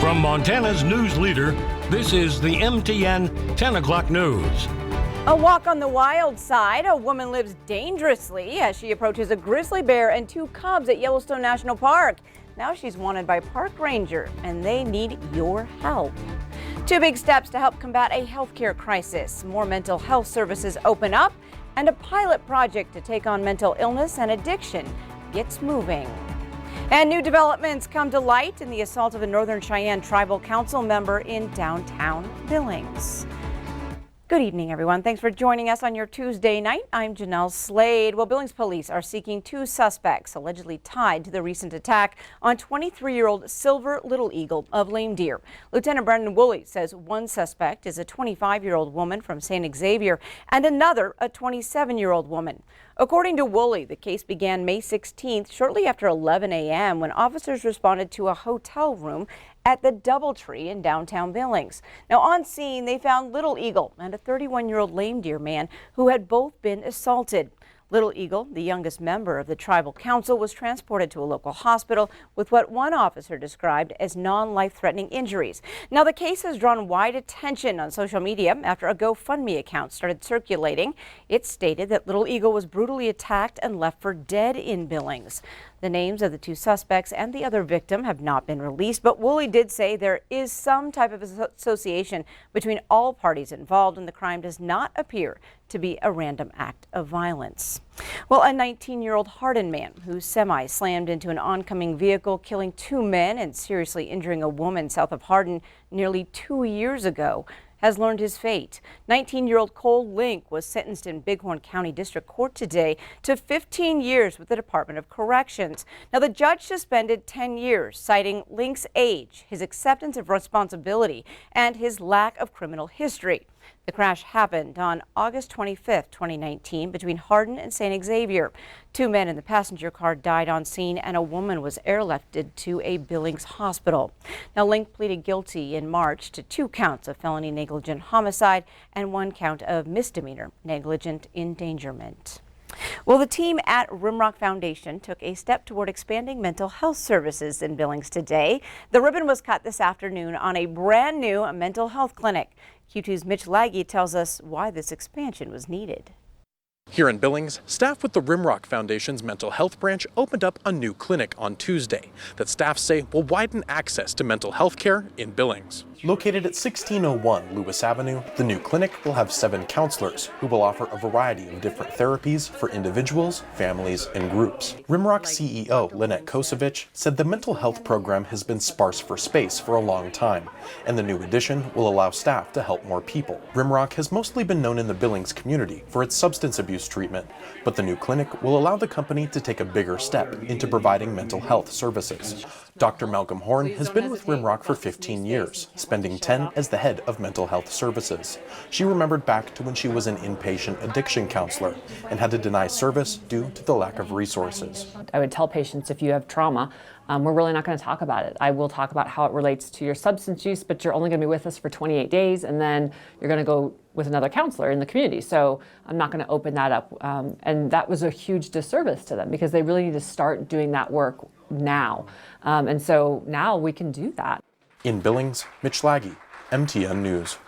From Montana's news leader, this is the MTN 10 o'clock news. A walk on the wild side. A woman lives dangerously as she approaches a grizzly bear and two cubs at Yellowstone National Park. Now she's wanted by park ranger, and they need your help. Two big steps to help combat a healthcare crisis. More mental health services open up, and a pilot project to take on mental illness and addiction gets moving. And new developments come to light in the assault of a Northern Cheyenne Tribal Council member in downtown Billings. Good evening, everyone. Thanks for joining us on your Tuesday night. I'm Jeanelle Slade. Well, Billings police are seeking two suspects allegedly tied to the recent attack on 23-year-old Silver Little Eagle of Lame Deer. Lieutenant Brendan Woolley says one suspect is a 25-year-old woman from St. Xavier and another a 27-year-old woman. According to Woolley, the case began May 16th, shortly after 11 a.m. when officers responded to a hotel room at the Doubletree in downtown Billings. Now on scene, they found Little Eagle and a 31-year-old Lame Deer man who had both been assaulted. Little Eagle, the youngest member of the tribal council, was transported to a local hospital with what one officer described as non-life-threatening injuries. Now, the case has drawn wide attention on social media after a GoFundMe account started circulating. It stated that Little Eagle was brutally attacked and left for dead in Billings. The names of the two suspects and the other victim have not been released, but Woolley did say there is some type of association between all parties involved, and the crime does not appear to be a random act of violence. Well, a 19-year-old Hardin man whose semi slammed into an oncoming vehicle, killing two men and seriously injuring a woman south of Hardin nearly 2 years ago, has learned his fate. 19-year-old Cole Link was sentenced in Bighorn County District Court today to 15 years with the Department of Corrections. Now, the judge suspended 10 years, citing Link's age, his acceptance of responsibility, and his lack of criminal history. The crash happened on August 25th, 2019, between Hardin and St. Xavier. Two men in the passenger car died on scene, and a woman was airlifted to a Billings hospital. Now, Link pleaded guilty in March to 2 counts of felony negligent homicide and 1 count of misdemeanor negligent endangerment. Well, the team at Rimrock Foundation took a step toward expanding mental health services in Billings today. The ribbon was cut this afternoon on a brand new mental health clinic. Q2's Mitch Laggy tells us why this expansion was needed. Here in Billings, staff with the Rimrock Foundation's mental health branch opened up a new clinic on Tuesday that staff say will widen access to mental health care in Billings. Located at 1601 Lewis Avenue, the new clinic will have 7 counselors who will offer a variety of different therapies for individuals, families, and groups. Rimrock CEO Lynette Kosevich said the mental health program has been sparse for space for a long time, and the new addition will allow staff to help more people. Rimrock has mostly been known in the Billings community for its substance abuse treatment, but the new clinic will allow the company to take a bigger step into providing mental health services. Dr. Malcolm Horn has been with Rimrock for 15 years, spending 10 as the head of mental health services. She remembered back to when she was an inpatient addiction counselor and had to deny service due to the lack of resources. I would tell patients, if you have trauma, we're really not going to talk about it. I will talk about how it relates to your substance use, but you're only going to be with us for 28 days, and then you're going to go with another counselor in the community. So I'm not going to open that up. And that was a huge disservice to them because they really need to start doing that work now. And so now we can do that. In Billings, Mitch Laggy, MTN News.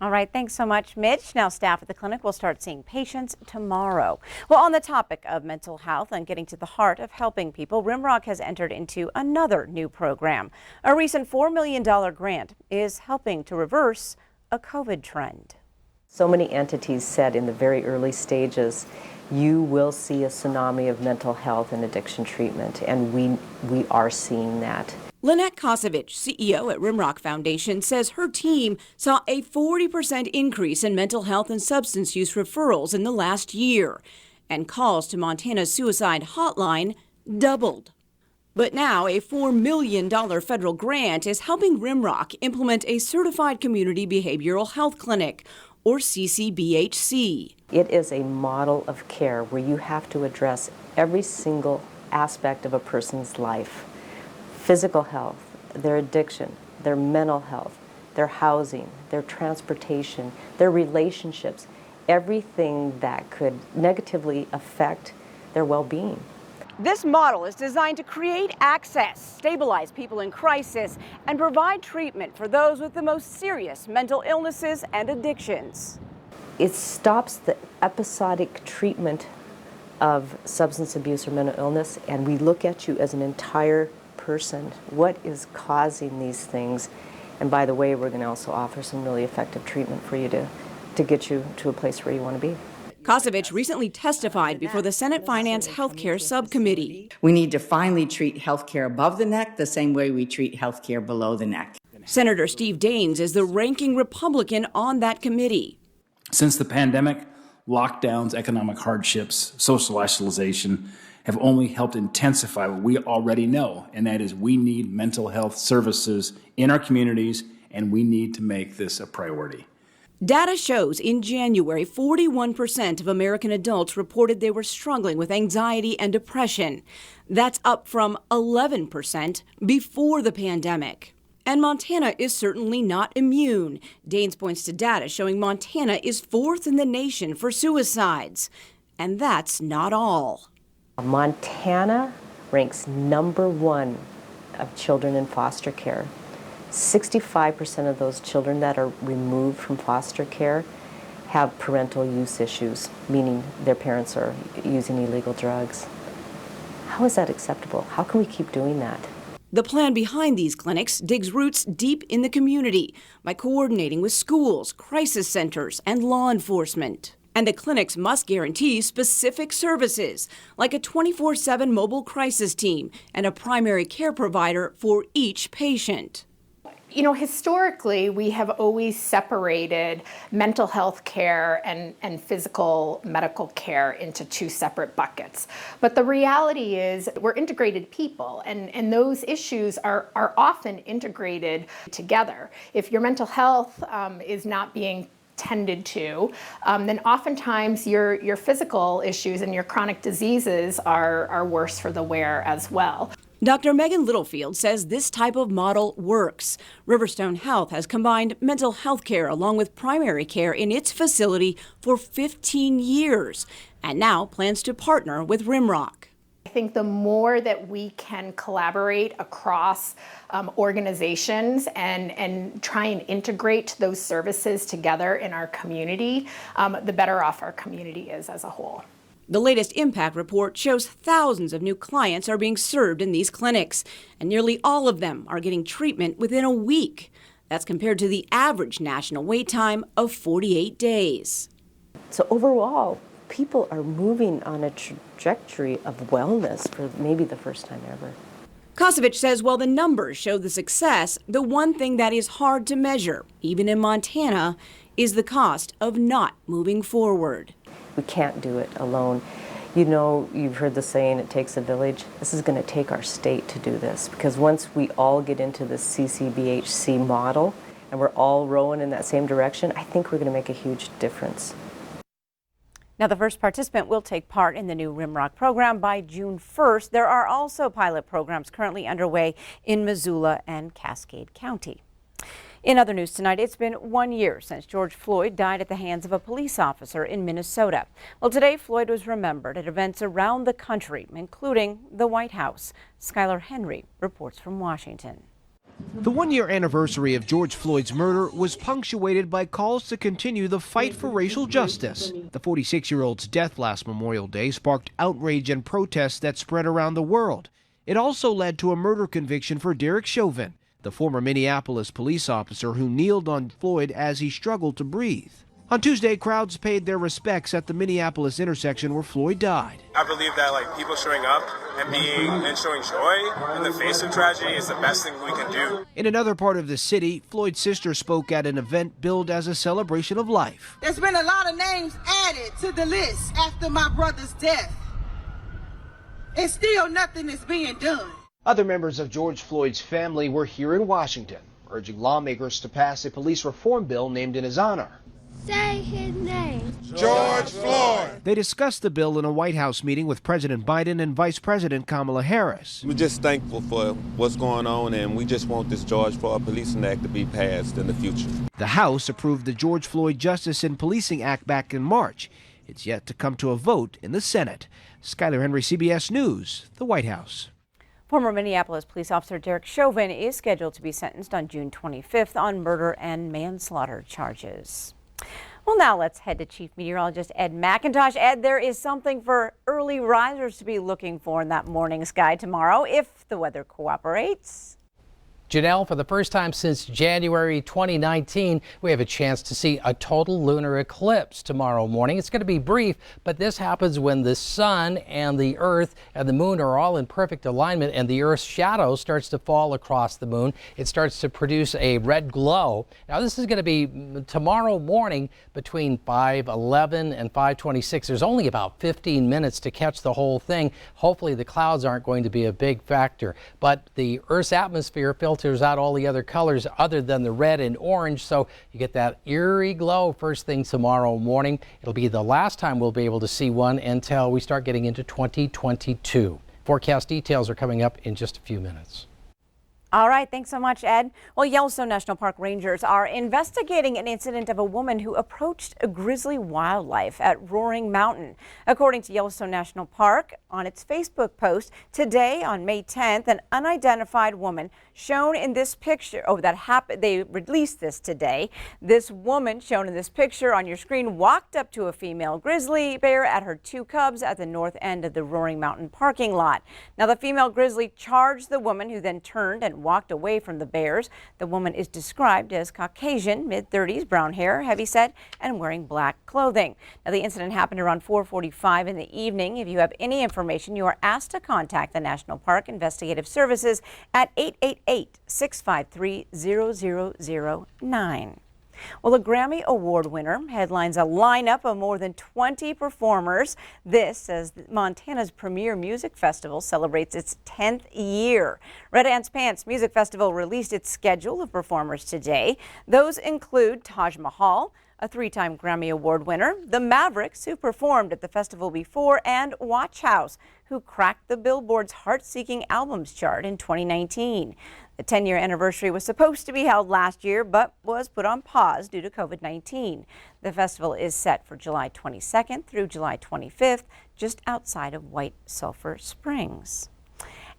All right, thanks so much, Mitch. Now, staff at the clinic will start seeing patients tomorrow. Well, on the topic of mental health and getting to the heart of helping people, Rimrock has entered into another new program. A recent $4 million grant is helping to reverse a COVID trend. So many entities said in the very early stages, you will see a tsunami of mental health and addiction treatment, and we are seeing that. Lynette Kosevich, CEO at Rimrock Foundation, says her team saw a 40% increase in mental health and substance use referrals in the last year, and calls to Montana's suicide hotline doubled. But now a $4 million federal grant is helping Rimrock implement a certified community behavioral health clinic, or CCBHC. It is a model of care where you have to address every single aspect of a person's life. Physical health, their addiction, their mental health, their housing, their transportation, their relationships, everything that could negatively affect their well-being. This model is designed to create access, stabilize people in crisis, and provide treatment for those with the most serious mental illnesses and addictions. It stops the episodic treatment of substance abuse or mental illness, and we look at you as an entire person. What is causing these things? And by the way, we're going to also offer some really effective treatment for you to get you to a place where you want to be. Kosovich recently testified before the Senate Finance Healthcare Subcommittee. We need to finally treat healthcare above the neck the same way we treat healthcare below the neck. Senator Steve Daines is the ranking Republican on that committee. Since the pandemic, lockdowns, economic hardships, social isolation have only helped intensify what we already know, and that is we need mental health services in our communities, and we need to make this a priority. Data shows in January, 41% of American adults reported they were struggling with anxiety and depression. That's up from 11% before the pandemic. And Montana is certainly not immune. Daines points to data showing Montana is 4th in the nation for suicides. And that's not all. Montana ranks #1 of children in foster care. 65% of those children that are removed from foster care have parental use issues, meaning their parents are using illegal drugs. How is that acceptable? How can we keep doing that? The plan behind these clinics digs roots deep in the community by coordinating with schools, crisis centers, and law enforcement. And the clinics must guarantee specific services, like a 24/7 mobile crisis team and a primary care provider for each patient. You know, historically, we have always separated mental health care and physical medical care into two separate buckets. But the reality is we're integrated people, and those issues are often integrated together. If your mental health is not being tended to, then oftentimes your physical issues and your chronic diseases are worse for the wear as well. Dr. Megan Littlefield says this type of model works. Riverstone Health has combined mental health care along with primary care in its facility for 15 years and now plans to partner with Rimrock. I think the more that we can collaborate across organizations and try and integrate those services together in our community, the better off our community is as a whole. The latest impact report shows thousands of new clients are being served in these clinics, and nearly all of them are getting treatment within a week. That's compared to the average national wait time of 48 days. So overall, people are moving on a trajectory of wellness for maybe the first time ever. Kosovich says while the numbers show the success, the one thing that is hard to measure, even in Montana, is the cost of not moving forward. We can't do it alone. You know, you've heard the saying, it takes a village. This is going to take our state to do this, because once we all get into the CCBHC model and we're all rowing in that same direction, I think we're going to make a huge difference. Now, the first participant will take part in the new Rimrock program by June 1st. There are also pilot programs currently underway in Missoula and Cascade County. In other news tonight, it's been 1 year since George Floyd died at the hands of a police officer in Minnesota. Well, today Floyd was remembered at events around the country, including the White House. Skylar Henry reports from Washington. The 1-year anniversary of George Floyd's murder was punctuated by calls to continue the fight for racial justice. The 46-year-old's death last Memorial Day sparked outrage and protests that spread around the world. It also led to a murder conviction for Derek Chauvin, the former Minneapolis police officer who kneeled on Floyd as he struggled to breathe. On Tuesday, crowds paid their respects at the Minneapolis intersection where Floyd died. I believe that people showing up and showing joy in the face of tragedy is the best thing we can do. In another part of the city, Floyd's sister spoke at an event billed as a celebration of life. There's been a lot of names added to the list after my brother's death, and still nothing is being done. Other members of George Floyd's family were here in Washington, urging lawmakers to pass a police reform bill named in his honor. Say his name. George Floyd. They discussed the bill in a White House meeting with President Biden and Vice President Kamala Harris. We're just thankful for what's going on, and we just want this George Floyd Policing Act to be passed in the future. The House approved the George Floyd Justice in Policing Act back in March. It's yet to come to a vote in the Senate. Skylar Henry, CBS News, the White House. Former Minneapolis police officer Derek Chauvin is scheduled to be sentenced on June 25th on murder and manslaughter charges. Well, now let's head to Chief Meteorologist Ed McIntosh. Ed, there is something for early risers to be looking for in that morning sky tomorrow if the weather cooperates. Jeanelle, for the first time since January 2019, we have a chance to see a total lunar eclipse tomorrow morning. It's going to be brief, but this happens when the sun and the earth and the moon are all in perfect alignment and the earth's shadow starts to fall across the moon. It starts to produce a red glow. Now, this is going to be tomorrow morning between 5:11 and 5:26. There's only about 15 minutes to catch the whole thing. Hopefully, the clouds aren't going to be a big factor, but the Earth's atmosphere filters out all the other colors other than the red and orange, so you get that eerie glow first thing tomorrow morning. It'll be the last time we'll be able to see one until we start getting into 2022. Forecast details are coming up in just a few minutes. All right, thanks so much, Ed. Well, Yellowstone National Park rangers are investigating an incident of a woman who approached a grizzly wildlife at Roaring Mountain. According to Yellowstone National Park, on its Facebook post, today on May 10th, an unidentified woman shown in this picture, they released this today. This woman shown in this picture on your screen walked up to a female grizzly bear at her 2 cubs at the north end of the Roaring Mountain parking lot. Now, the female grizzly charged the woman, who then turned and walked away from the bears. The woman is described as Caucasian, mid-30s, brown hair, heavyset, and wearing black clothing. Now, the incident happened around 4:45 in the evening. If you have any information, you are asked to contact the National Park Investigative Services at 888-653-0009. Well, the Grammy Award winner headlines a lineup of more than 20 performers. This as Montana's premier music festival celebrates its 10th year. Red Ants Pants Music Festival released its schedule of performers today. Those include Taj Mahal, a 3-time Grammy Award winner, the Mavericks, who performed at the festival before, and Watch House, who cracked the Billboard's Heart-Seeking Albums chart in 2019. The 10-year anniversary was supposed to be held last year, but was put on pause due to COVID-19. The festival is set for July 22nd through July 25th, just outside of White Sulphur Springs.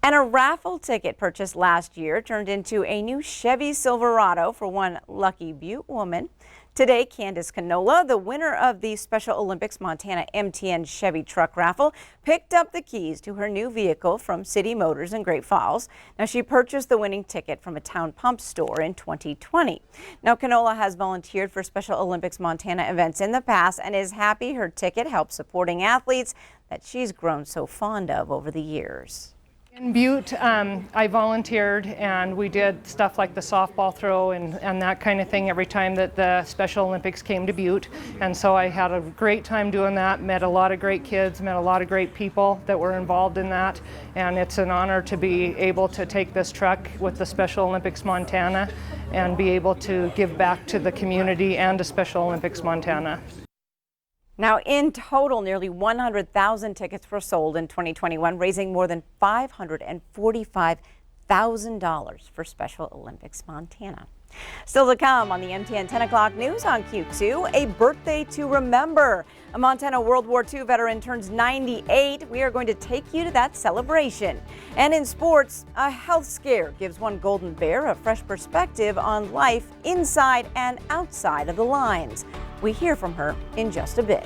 And a raffle ticket purchased last year turned into a new Chevy Silverado for one Lucky Butte woman. Today, Candace Canola, the winner of the Special Olympics Montana MTN Chevy truck raffle, picked up the keys to her new vehicle from City Motors in Great Falls. Now, she purchased the winning ticket from a town pump store in 2020. Now, Canola has volunteered for Special Olympics Montana events in the past and is happy her ticket helps supporting athletes that she's grown so fond of over the years. In Butte, I volunteered, and we did stuff like the softball throw and that kind of thing every time that the Special Olympics came to Butte. And so I had a great time doing that, met a lot of great kids, met a lot of great people that were involved in that. And it's an honor to be able to take this truck with the Special Olympics Montana and be able to give back to the community and to Special Olympics Montana. Now, in total, nearly 100,000 tickets were sold in 2021, raising more than $545,000 for Special Olympics Montana. Still to come on the MTN 10 o'clock news on Q2, a birthday to remember. A Montana World War II veteran turns 98. We are going to take you to that celebration. And in sports, a health scare gives one Golden Bear a fresh perspective on life inside and outside of the lines. We hear from her in just a bit.